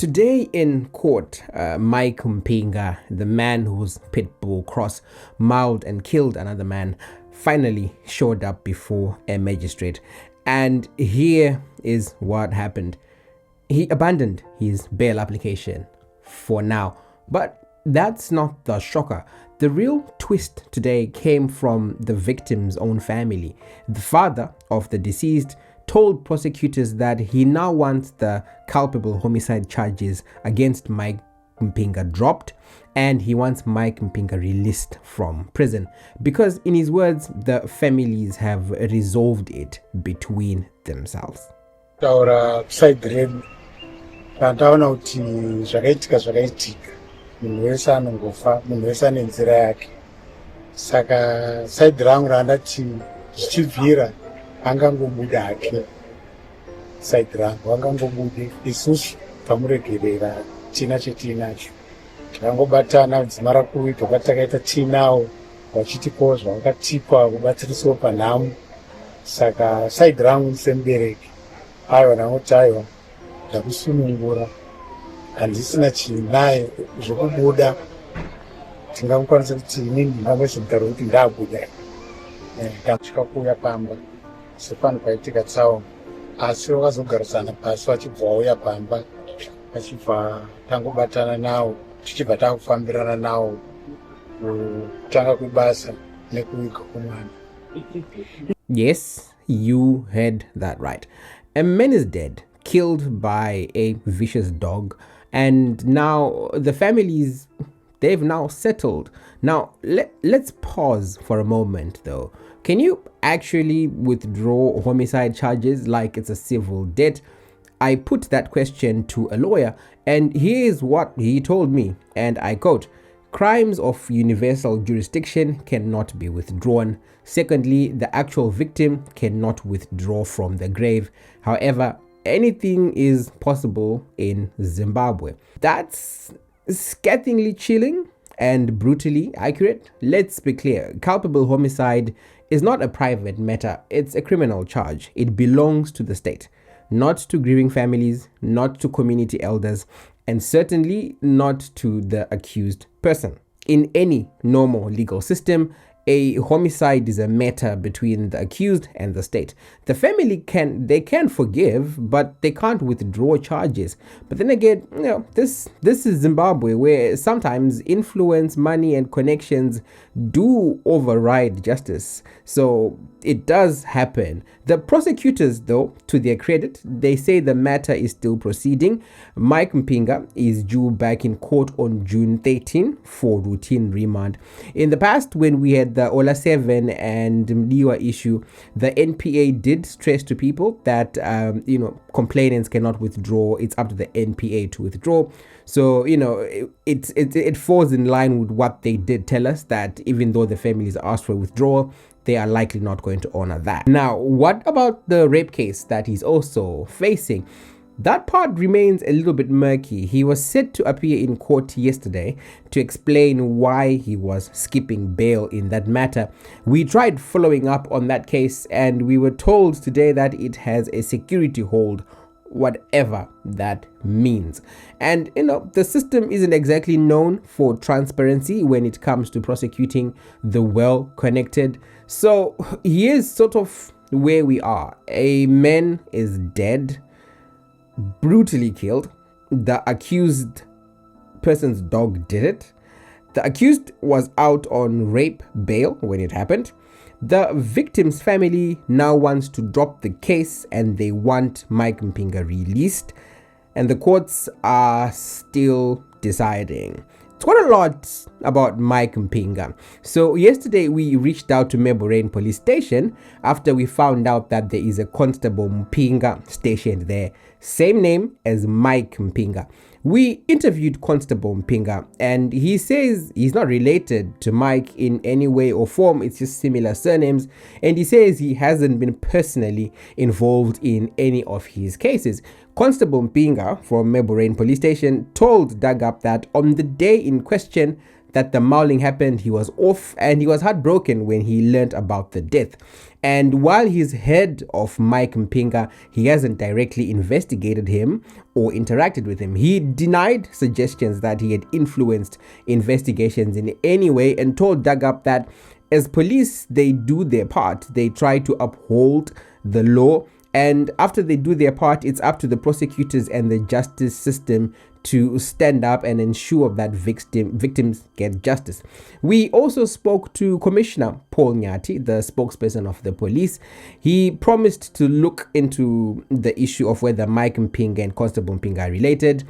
Today in court, Mike Mupinga, the man whose Pitbull cross mauled and killed another man, finally showed up before a magistrate. And here is what happened. He abandoned his bail application for now. But that's not the shocker. The real twist today came from the victim's own family. The father of the deceased told prosecutors that he now wants the culpable homicide charges against Mike Mupinga dropped, and he wants Mike Mupinga released from prison because, in his words, the families have resolved it between themselves. Taura side redu pandaona kuti zvakaitika munhu wese anongofa, munhu wese ane nzira yake. Saka side rangu randati zvichibvira angangobuda hake. Side rangu angangobude isusu pamuregerera tina chetinacho. Tikangobatana mudzimara kuita kwatakaita tinawo vachitikozva vakatipa kubatsirisawo panhamo. Saka side rangu semubereki aiwa nangoti aiwa ndakusunungura handisina chinhu naye zvokubuda tingamukwanisa kuti inini ndingamazomutaura kuti ndabuda ndasvika kuuya pamba sepano paitika tsaona asi vakazogarisana pasi vachibva vauya pamba vachibva tangobatana nawo tichibva takufambirana nawo kutanga kwebasa nekuviga kwomwana. Yes, you heard that right. A man is dead, killed by a vicious dog, and now the families, they've now settled. Now, let's pause for a moment though. Can you actually withdraw homicide charges like it's a civil debt? I put that question to a lawyer, and here's what he told me, and I quote, "Crimes of universal jurisdiction cannot be withdrawn. Secondly, the actual victim cannot withdraw from the grave. However, anything is possible in Zimbabwe." That's scathingly chilling and brutally accurate. Let's be clear. Culpable homicide is not a private matter. It's a criminal charge. It belongs to the state, not to grieving families, not to community elders, and certainly not to the accused person. In any normal legal system, a homicide is a matter between the accused and the state. The family can forgive, but they can't withdraw charges. But then again, this is Zimbabwe, where sometimes influence, money, and connections do override justice. So it does happen. The prosecutors, though, to their credit, they say the matter is still proceeding. Mike Mupinga is due back in court on June 13 for routine remand. In the past, when we had the Ola 7 and Mdiwa issue, the NPA did stress to people that complainants cannot withdraw. It's up to the NPA to withdraw. So it falls in line with what they did tell us, that even though the families asked for withdrawal, they are likely not going to honor that. Now, what about the rape case that he's also facing? That part remains a little bit murky. He was set to appear in court yesterday to explain why he was skipping bail in that matter. We tried following up on that case, and we were told today that it has a security hold, whatever that means. And the system isn't exactly known for transparency when it comes to prosecuting the well-connected. So here's sort of where we are. A man is dead, brutally killed. The accused person's dog did it. The accused was out on rape bail when it happened. The victim's family now wants to drop the case, and they want Mike Mupinga released, and the courts are still deciding. It's quite a lot about Mike Mupinga. So yesterday we reached out to Meborane police station after we found out that there is a constable Mupinga stationed there, same name as Mike Mupinga. We interviewed Constable Mupinga, and he says he's not related to Mike in any way or form. It's just similar surnames, and he says he hasn't been personally involved in any of his cases. Constable Mupinga from Meborane police station told Dagap that on the day in question, that the mauling happened, he was off and he was heartbroken when he learned about the death. And while he's head of Mike Mupinga, he hasn't directly investigated him or interacted with him. He denied suggestions that he had influenced investigations in any way and told Dagup that as police, they do their part. They try to uphold the law, and after they do their part, it's up to the prosecutors and the justice system to stand up and ensure that victims get justice. We also spoke to Commissioner Paul Nyati, the spokesperson of the police. He promised to look into the issue of whether Mike Mupinga and Constable Mupinga are related,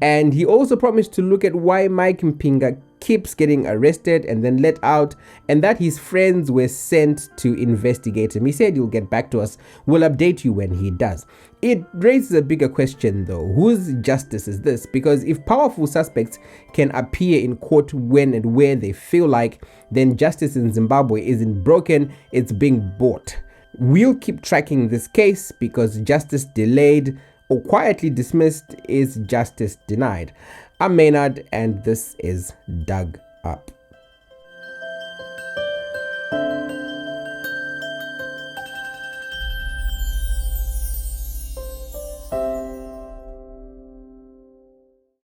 and he also promised to look at why Mike Mupinga keeps getting arrested and then let out, and that his friends were sent to investigate him. He said he'll get back to us. We'll update you when he does. It raises a bigger question though. Whose justice is this? Because if powerful suspects can appear in court when and where they feel like, then justice in Zimbabwe isn't broken, it's being bought. We'll keep tracking this case because justice delayed or quietly dismissed is justice denied. I'm Maynard and this is Dug Up.